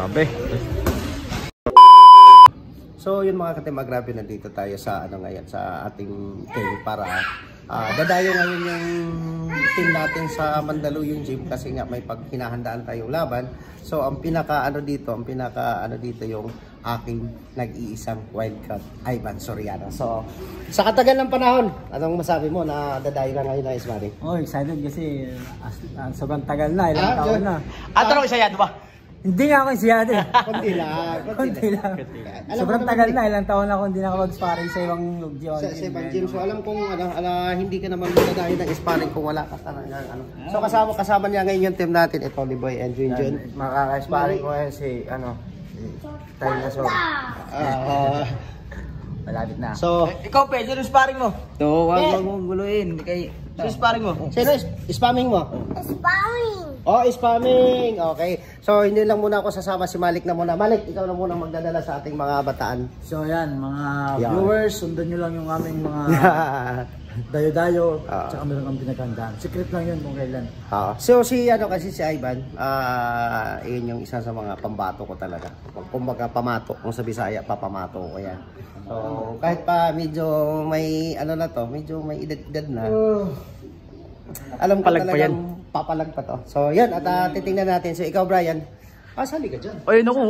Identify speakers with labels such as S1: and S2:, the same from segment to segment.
S1: Grabe.
S2: So yun mga katima, grabe, nandito tayo sa ngayon sa ating team para dadayo ngayon yung team natin sa Mandaluyong Gym kasi nga may pagkinahandaan tayong laban. So ang pinaka dito yung aking nag-iisang wildcat, Ivan Soriano. So sa katagal ng panahon, anong masabi mo na dadayo na ngayon na sparring?
S3: Oh, excited kasi sobrang tagal na, ilang taon na.
S4: Tanong isa yan ba?
S3: Hindi nga ako insiyado eh.
S2: Konti lang.
S3: Sobrang tagal na, ilang taon na ako hindi nakapag-sparring sa ibang gym.
S2: Sa ibang gym. So alam kong hindi ka naman magdadayo ng sparring kung wala ka talaga. So kasama niya ngayon yung team natin, ito Liboy and Junjun.
S1: Makaka-sparring ko si tayo na so. Malapit na.
S2: So
S4: Ikaw, pwede yung sparring mo.
S1: So, wag mong guluhin.
S4: Sino sparring mo?
S2: sino spamming mo?
S5: Spamming!
S2: Oh, spamming. Okay. So hindi lang muna ako sasama, si Malik na muna. Malik, ikaw na muna magdadala sa ating mga bataan.
S3: So yan, mga viewers, sundan nyo lang yung aming mga dayo-dayo. Tsaka meron kang pinaghandaan. Secret lang yun kung kailan.
S2: So si kasi si Ivan, yun yung isa sa mga pambato ko talaga. Kumbaga pamato, kung sa Bisaya papamato ko yan. So kahit pa medyo may medyo may edad na. Alam ko talagang papalag pa to. So yan, at titingnan natin. So ikaw Brian, sali ka dyan.
S4: Ayun ako.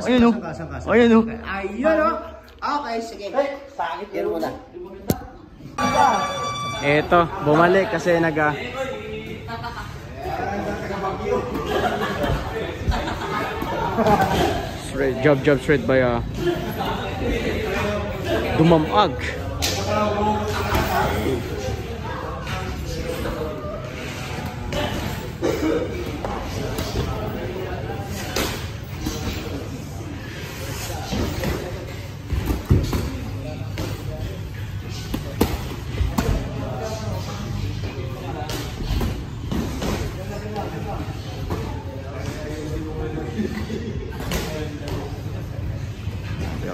S2: Ayun o.
S4: Ayun o.
S2: Ayun o. Okay, sige. Pangit yan muna.
S1: Eto, bumalik kasi job straight by Dumamag.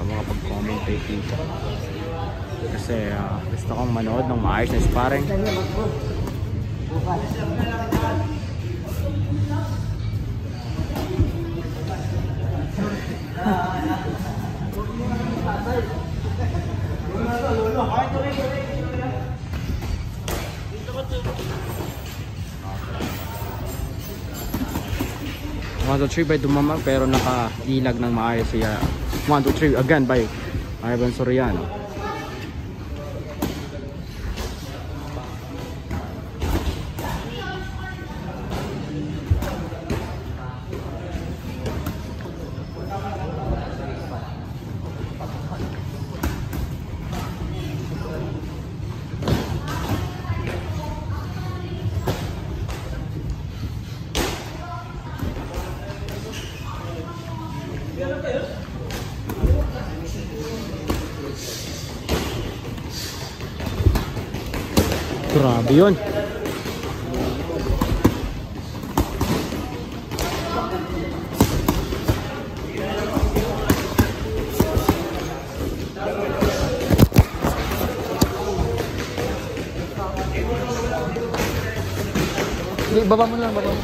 S1: Mga pag-commentate dito kasi gusto kong manood ng maayos na sparring. One, two, three by Dumamag pero nakailag ng maayos siya. 1, 2, 3 again by Ivan Soriano. Grabe yun.
S4: Baba mo lang, baba mo.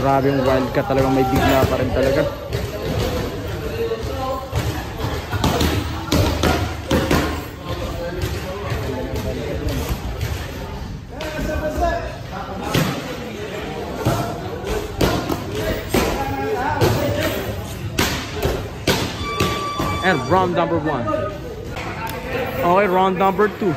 S4: Grabe yung wildcat, talagang may bigla pa rin talaga. And round number 1. Okay, round number 2.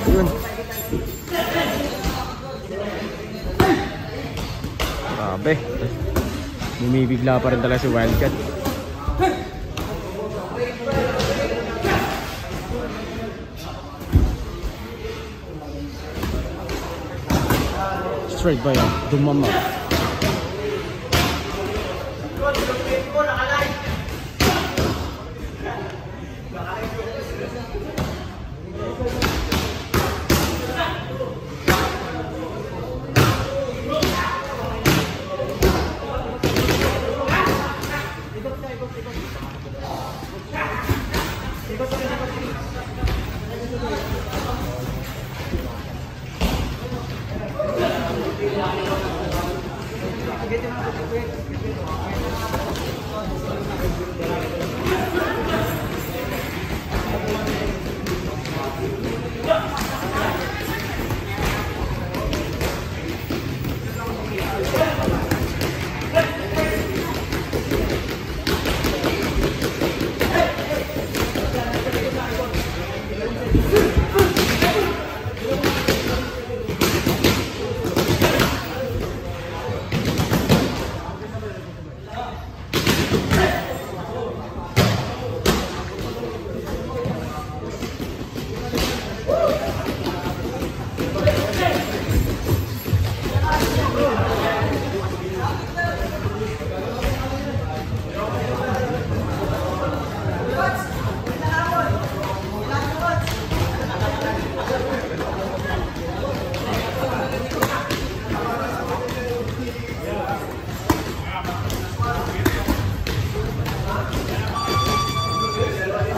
S1: Grabe yun. Grabe. Bumibigla pa rin talaga si Wildcat. Straight ba yan? Dumama.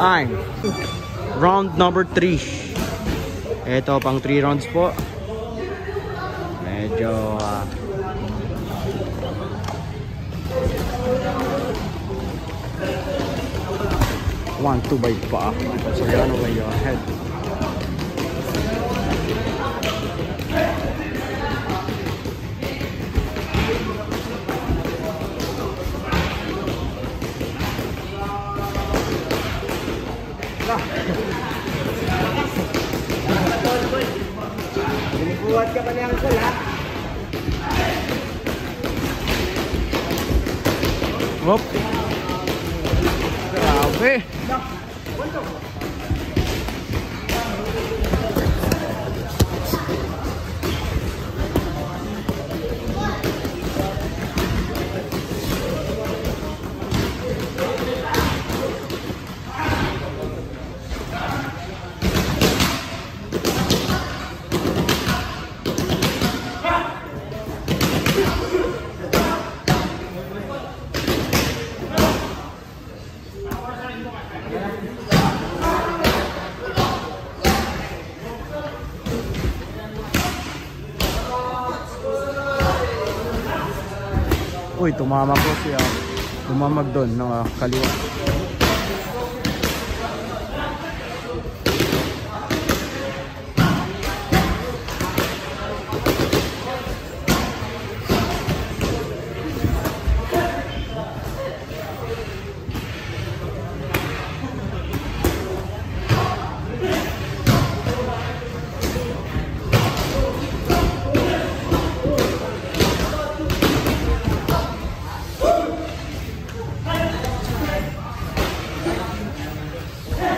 S1: Ay, round number 3. Ito pang 3 rounds po. Medyo 1-2 by pa. So yan away your head.
S2: Buhat ka pa niya ang kul, ha?
S1: Hop. Grabe. Uy, tumama po siya. Tumamag doon ng kaliwa.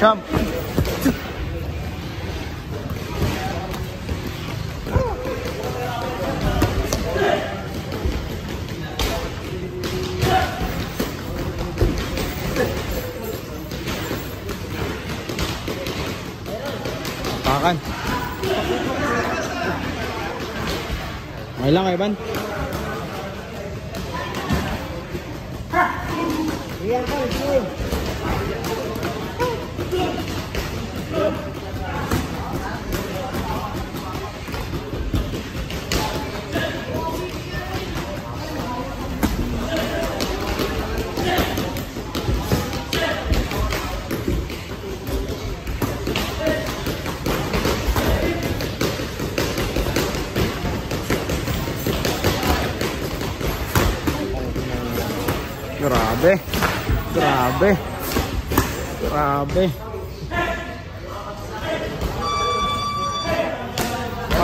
S1: Jump. Pakan. May lang, Ivan.
S2: Iyan ka, iyan.
S1: Grabe. Grabe. Grabe.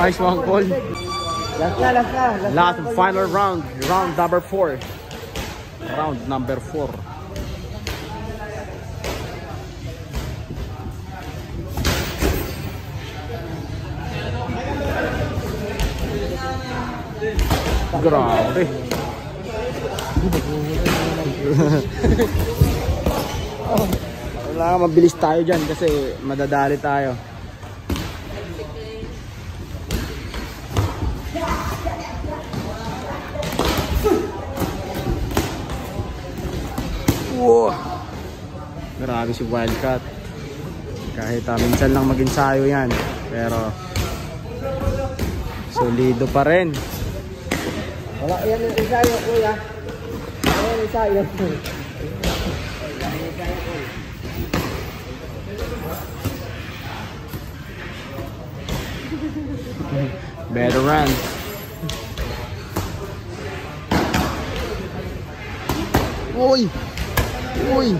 S1: Nice one, Paul.
S2: Last na.
S1: Last and final round. Round number 4. Round number 4. Grabe. Wala, mabilis tayo dyan kasi madadali tayo. Wow. Grabe si Wildcat. Kahit minsan lang mag-ensayo yan, pero solido pa rin.
S2: Wala yan yung ensayo, kuya. Wala yung ensayo.
S1: Veteran. Uy! Uy!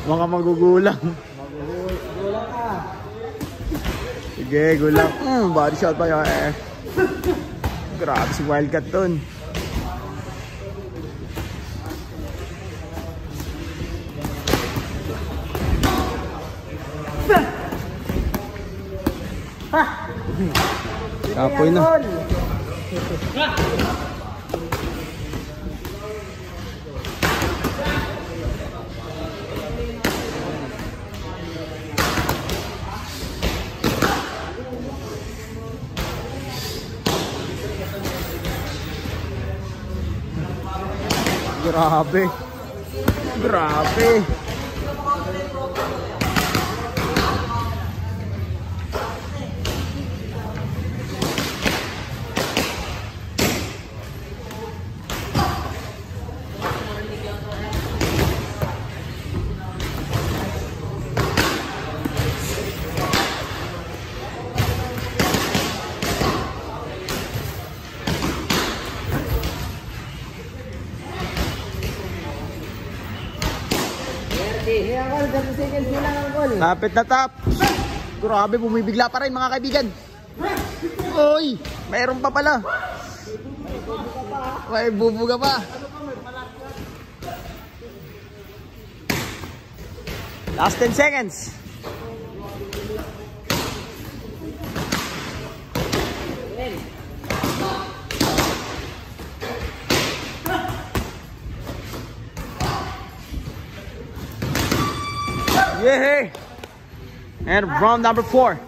S1: Mga magugulang.
S2: Gulang ka.
S1: Sige, gulang. Body shot pa yun eh. Grabe si Wildcat dun. Kapoy na. Grabe. Grabe. Tapit na tap. Grabe, bumibigla pa rin mga kaibigan. Uy, mayroon pa pala. May bubuga pa. Last 10 seconds. Yeah. And round number 4.